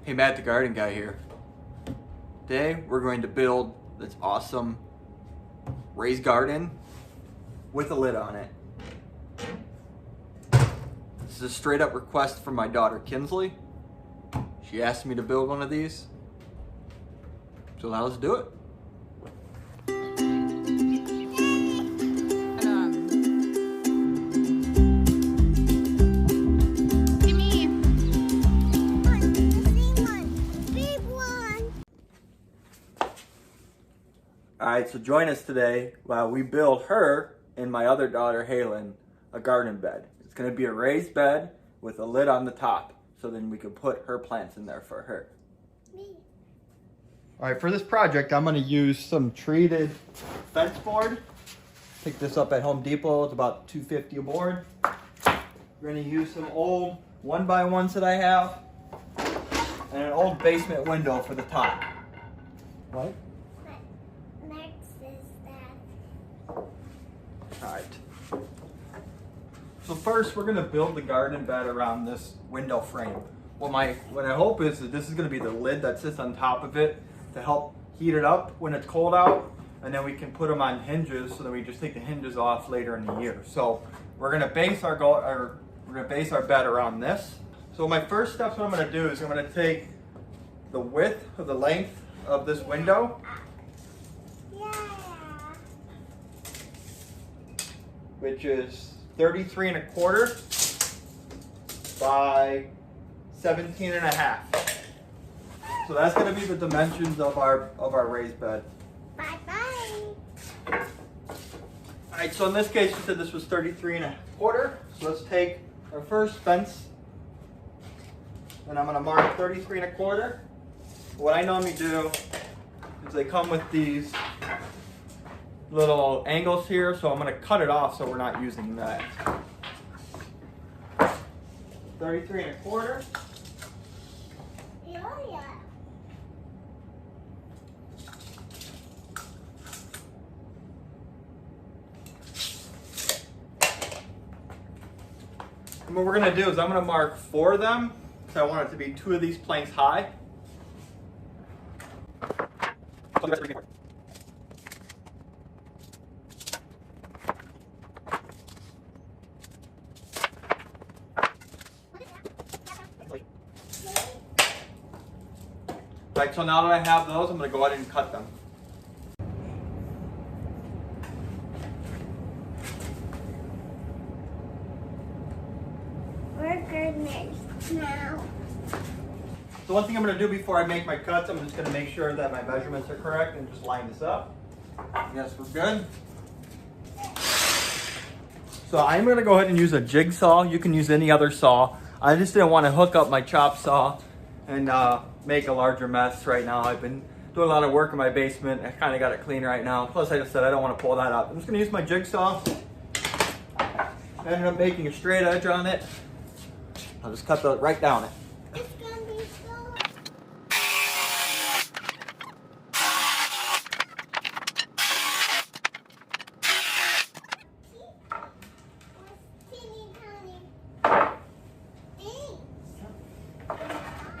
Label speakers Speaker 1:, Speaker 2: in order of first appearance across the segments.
Speaker 1: Hey, Matt the garden guy here. Today we're going to build this awesome raised garden with a lid on it. This is a straight up request from my daughter Kinsley. She asked me to build one of these. So now let's do it. Alright, so join us today while we build her and my other daughter Haelyn a garden bed. It's going to be a raised bed with a lid on the top, so then we can put her plants in there for her. Alright, for this project I'm going to use some treated fence board. Pick this up at Home Depot, it's about $2.50 a board. We're going to use some old 1x1s that I have and an old basement window for the top. What? Alright. So first we're going to build the garden bed around this window frame. What I hope is that this is going to be the lid that sits on top of it to help heat it up when it's cold out, and then we can put them on hinges so that we just take the hinges off later in the year. So we're going to base our bed around this. So my first steps, what I'm going to do is I'm going to take the width of the length of this window, which is 33¼ by 17½. So that's going to be the dimensions of our raised bed.
Speaker 2: Bye-bye.
Speaker 1: Alright, so in this case we said this was 33¼ So let's take our first fence and I'm going to mark 33¼ What I normally do is they come with these little angles here, so I'm going to cut it off so we're not using that. 33¼
Speaker 2: Yeah.
Speaker 1: And what we're going to do is I'm going to mark 4 of them because I want it to be 2 of these planks high. Right, so now that I have those, I'm going to go ahead and cut them.
Speaker 2: We're good now.
Speaker 1: So one thing I'm going to do before I make my cuts, I'm just going to make sure that my measurements are correct and just line this up. Yes, we're good. So I'm going to go ahead and use a jigsaw. You can use any other saw. I just didn't want to hook up my chop saw and make a larger mess right now. I've been doing a lot of work in my basement. I kind of got it clean right now. Plus I just said I don't want to pull that up. I'm just going to use my jigsaw. I ended up making a straight edge on it. I'll just cut right down it.
Speaker 2: It's gonna be so.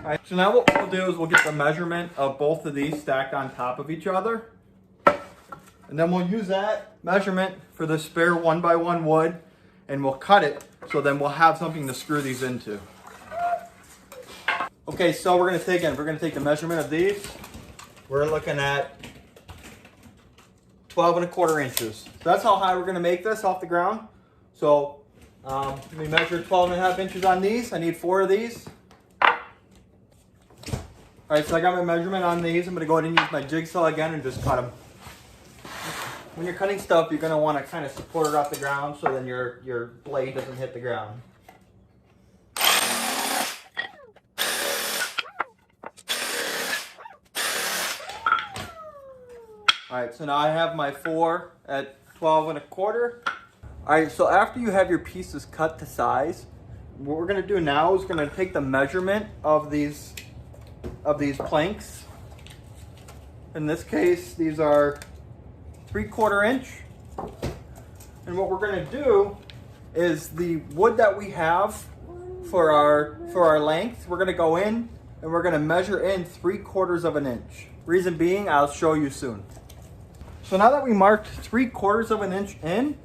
Speaker 1: Alright, so now what we'll do is we'll get the measurement of both of these stacked on top of each other. And then we'll use that measurement for the spare 1x1 wood and we'll cut it, so then we'll have something to screw these into. Okay, so we're going to take the measurement of these. We're looking at 12¼ inches. So that's how high we're going to make this off the ground. So we measured 12½ inches on these. I need 4 of these. Alright, so I got my measurement on these. I'm going to go ahead and use my jigsaw again and just cut them. When you're cutting stuff, you're going to want to kind of support it off the ground so then your blade doesn't hit the ground. Alright, so now I have my 4 at 12¼ Alright, so after you have your pieces cut to size, what we're going to do now is we're going to take the measurement of these planks. In this case, these are 3/4 inch. And what we're going to do is the wood that we have for our length, we're going to go in and we're gonna measure in 3/4 of an inch. Reason being, I'll show you soon. So now that we marked 3/4 of an inch in,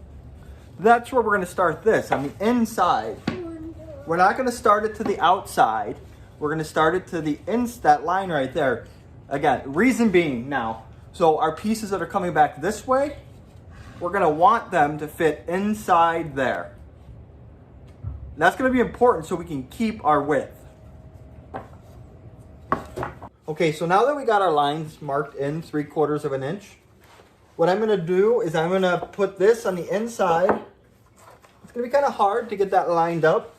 Speaker 1: that's where we're gonna start this, on the inside. We're not gonna start it to the outside. We're gonna start it to the that line right there. Again, reason being now, so our pieces that are coming back this way, we're gonna want them to fit inside there. That's gonna be important so we can keep our width. Okay, so now that we got our lines marked in 3/4 of an inch, what I'm gonna do is I'm gonna put this on the inside. It's gonna be kind of hard to get that lined up.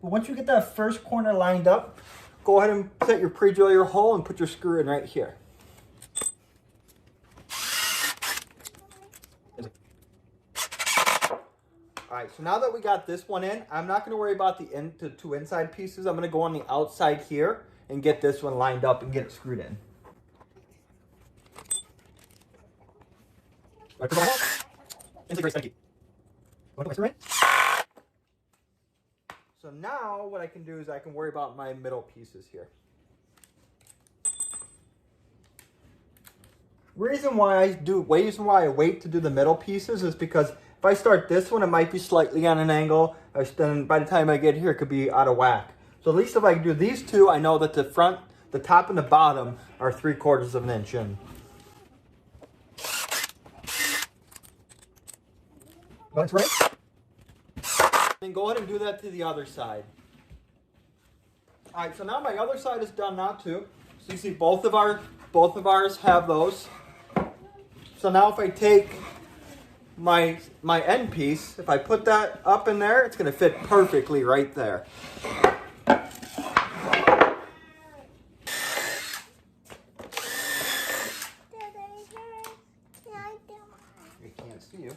Speaker 1: But once you get that first corner lined up, go ahead and set your pre-drill your hole and put your screw in right here. All right, so now that we got this one in, I'm not gonna worry about the two inside pieces. I'm gonna go on the outside here and get this one lined up and get it screwed in. So now what I can do is I can worry about my middle pieces here. Reason why I wait to do the middle pieces is because if I start this one, it might be slightly on an angle. Then by the time I get here, it could be out of whack. So at least if I do these two, I know that the front, the top and the bottom are 3/4 of an inch in. That's right. Then go ahead and do that to the other side. All right, so now my other side is done now too. So you see both of ours have those. So now if I take my end piece, if I put that up in there, it's gonna fit perfectly right there. I can't see you.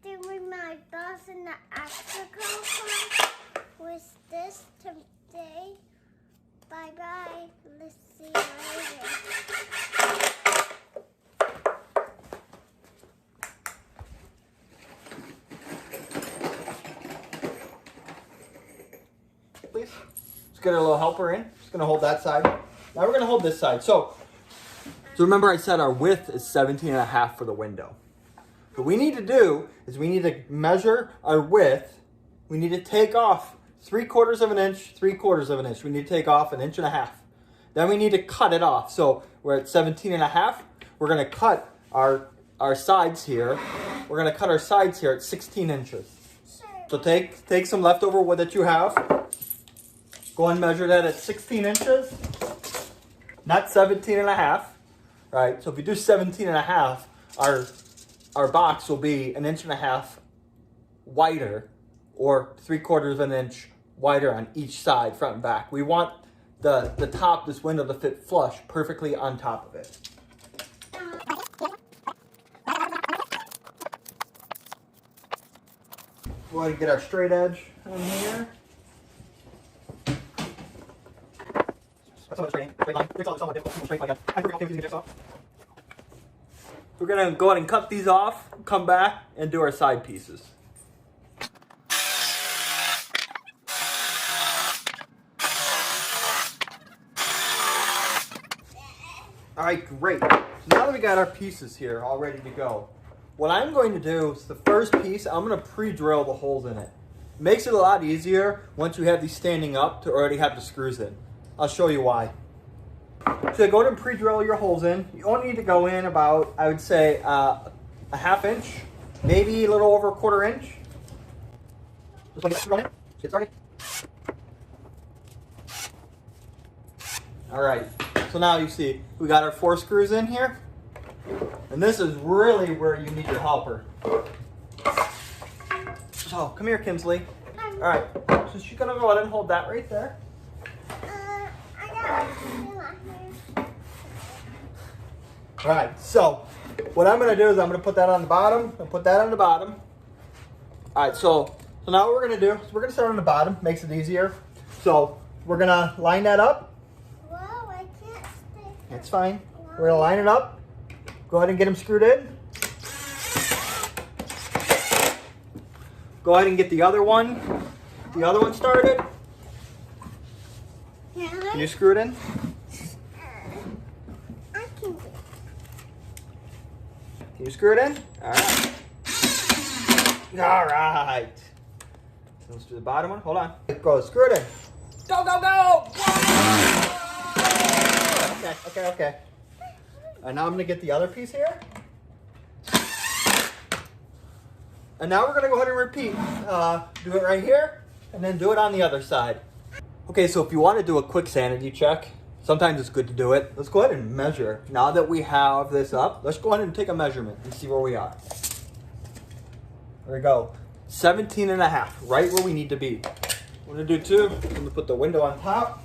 Speaker 2: Doing my boss in the Africa with this today. Bye bye. Let's see you later.
Speaker 1: Please. Just get a little helper in. Just gonna hold that side. Now we're gonna hold this side. So remember I said our width is 17.5 for the window. What we need to do is we need to measure our width. We need to take off 3/4 of an inch, 3/4 of an inch. We need to take off 1.5 inches. Then we need to cut it off. So we're at 17.5. We're gonna cut our sides here. We're gonna cut our sides here at 16 inches. So take some leftover wood that you have. Go and measure that at 16 inches, not 17.5. Right, so if you do 17.5, our box will be 1.5 inches wider, or 3/4 of an inch wider on each side, front and back. We want the top of this window to fit flush perfectly on top of it. Go ahead and get our straight edge on here. We're gonna go ahead and cut these off, come back, and do our side pieces. All right, great. So now that we got our pieces here all ready to go, what I'm going to do is the first piece, I'm gonna pre-drill the holes in it. It makes it a lot easier once you have these standing up to already have the screws in. I'll show you why. So go ahead and pre-drill your holes in. You only need to go in about, I would say, a 1/2 inch, maybe a little over 1/4 inch. Just want to get screwed on it. Get started. All right. So now you see we got our 4 screws in here, and this is really where you need your helper. So come here, Kinsley. All right. So she's gonna go ahead and hold that right there.
Speaker 2: I got
Speaker 1: All right, so what I'm gonna do is I'm gonna put that on the bottom and put that on the bottom. All right, so now what we're gonna do is we're gonna start on the bottom, makes it easier. So we're gonna line that up.
Speaker 2: Whoa, I can't stay.
Speaker 1: It's fine. We're gonna line it up. Go ahead and get them screwed in. go ahead and get the other one started. Can you screw it in?
Speaker 2: I can do it.
Speaker 1: Can you screw it in? All right. All right. So let's do the bottom one. Hold on. Go, screw it in. Go, go, go! Okay. And now I'm gonna get the other piece here. And now we're gonna go ahead and repeat. Do it right here, and then do it on the other side. Okay, so if you want to do a quick sanity check, sometimes it's good to do it. Let's go ahead and measure. Now that we have this up, let's go ahead and take a measurement and see where we are. There we go. 17.5, right where we need to be. I'm gonna do two. I'm gonna put the window on top.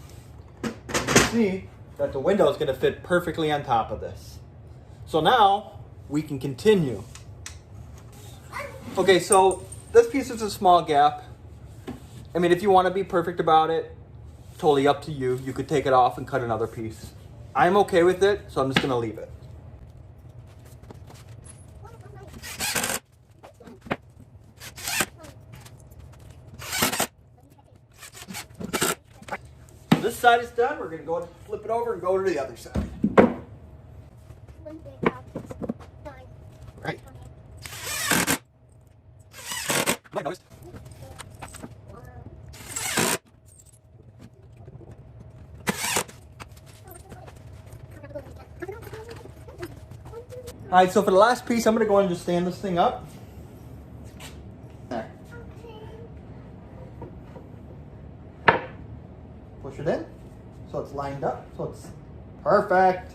Speaker 1: You can see that the window is gonna fit perfectly on top of this. So now we can continue. Okay, so this piece is a small gap. I mean, if you want to be perfect about it, totally up to you. You could take it off and cut another piece. I'm okay with it, so I'm just gonna leave it. This side is done. We're gonna go ahead and flip it over and go to the other side. Right. All right, so for the last piece, I'm gonna go ahead and just stand this thing up. There. Push it in, so it's lined up, so it's perfect.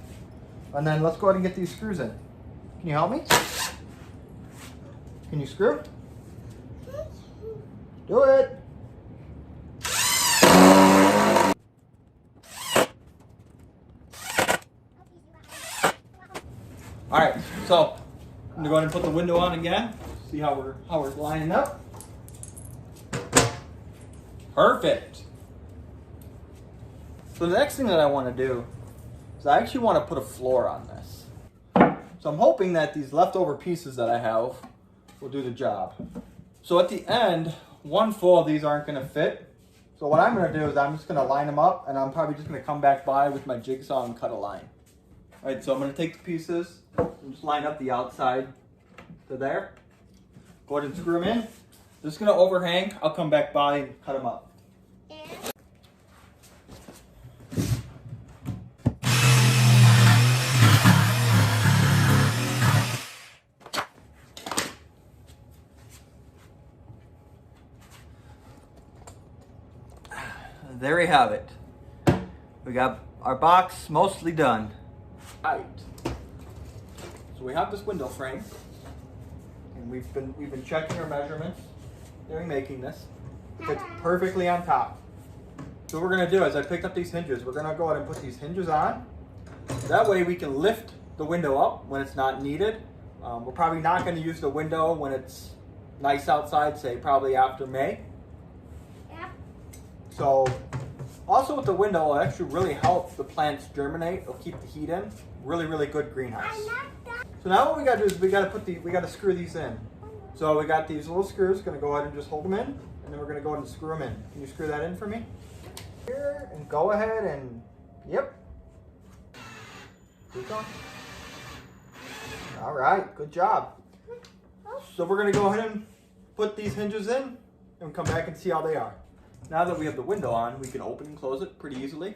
Speaker 1: And then let's go ahead and get these screws in. Can you help me? Can you screw? Do it. All right, so I'm gonna go ahead and put the window on again. See how we're lining up. Perfect. So the next thing that I want to do is I actually want to put a floor on this. So I'm hoping that these leftover pieces that I have will do the job. So at the end, one full of these aren't going to fit. So what I'm going to do is I'm just going to line them up, and I'm probably just going to come back by with my jigsaw and cut a line. All right, so I'm going to take the pieces and just line up the outside to there. Go ahead and screw them in. Just going to overhang. I'll come back by and cut them up. There we have it. We got our box mostly done. Right. So we have this window frame, and we've been checking our measurements during making this. It fits perfectly on top. So what we're gonna do is I picked up these hinges. We're gonna go ahead and put these hinges on. That way we can lift the window up when it's not needed. We're probably not gonna use the window when it's nice outside, say probably after May. So, also with the window, it'll actually really help the plants germinate. It'll keep the heat in. Really, really good greenhouse. So now what we gotta do is we gotta screw these in. So we got these little screws. Gonna go ahead and just hold them in, and then we're gonna go ahead and screw them in. Can you screw that in for me? Here, and go ahead and, yep. Keep going. All right, good job. So we're gonna go ahead and put these hinges in, and come back and see how they are. Now that we have the window on, we can open and close it pretty easily.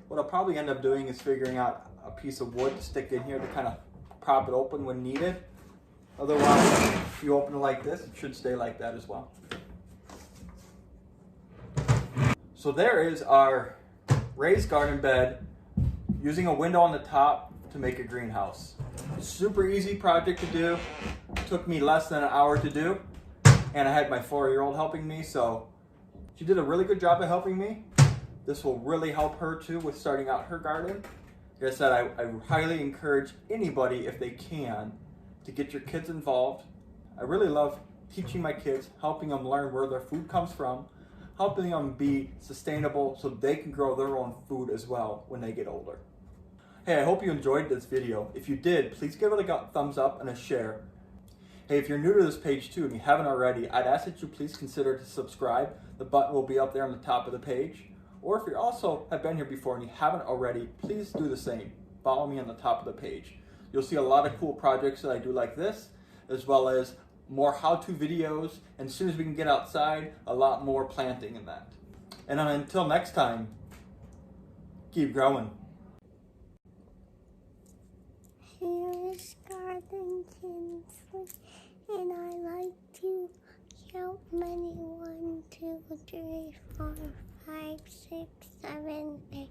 Speaker 1: What I'll probably end up doing is figuring out a piece of wood to stick in here to kind of prop it open when needed. Otherwise, if you open it like this, it should stay like that as well. So there is our raised garden bed using a window on the top to make a greenhouse. Super easy project to do. It took me less than an hour to do, and I had my 4-year-old helping me, so she did a really good job of helping me. This will really help her too with starting out her garden. Like I said, I highly encourage anybody, if they can, to get your kids involved. I really love teaching my kids, helping them learn where their food comes from, helping them be sustainable so they can grow their own food as well when they get older. Hey, I hope you enjoyed this video. If you did, please give it a thumbs up and a share. Hey, if you're new to this page too and you haven't already, I'd ask that you please consider to subscribe. The button will be up there on the top of the page. Or if you also have been here before and you haven't already, please do the same. Follow me on the top of the page. You'll see a lot of cool projects that I do like this, as well as more how-to videos, and as soon as we can get outside, a lot more planting in that. And until next time, keep growing.
Speaker 2: Here's Garden Kinsley, and I like to count many 1, 2, 3, 4, 5, 6, 7, 8.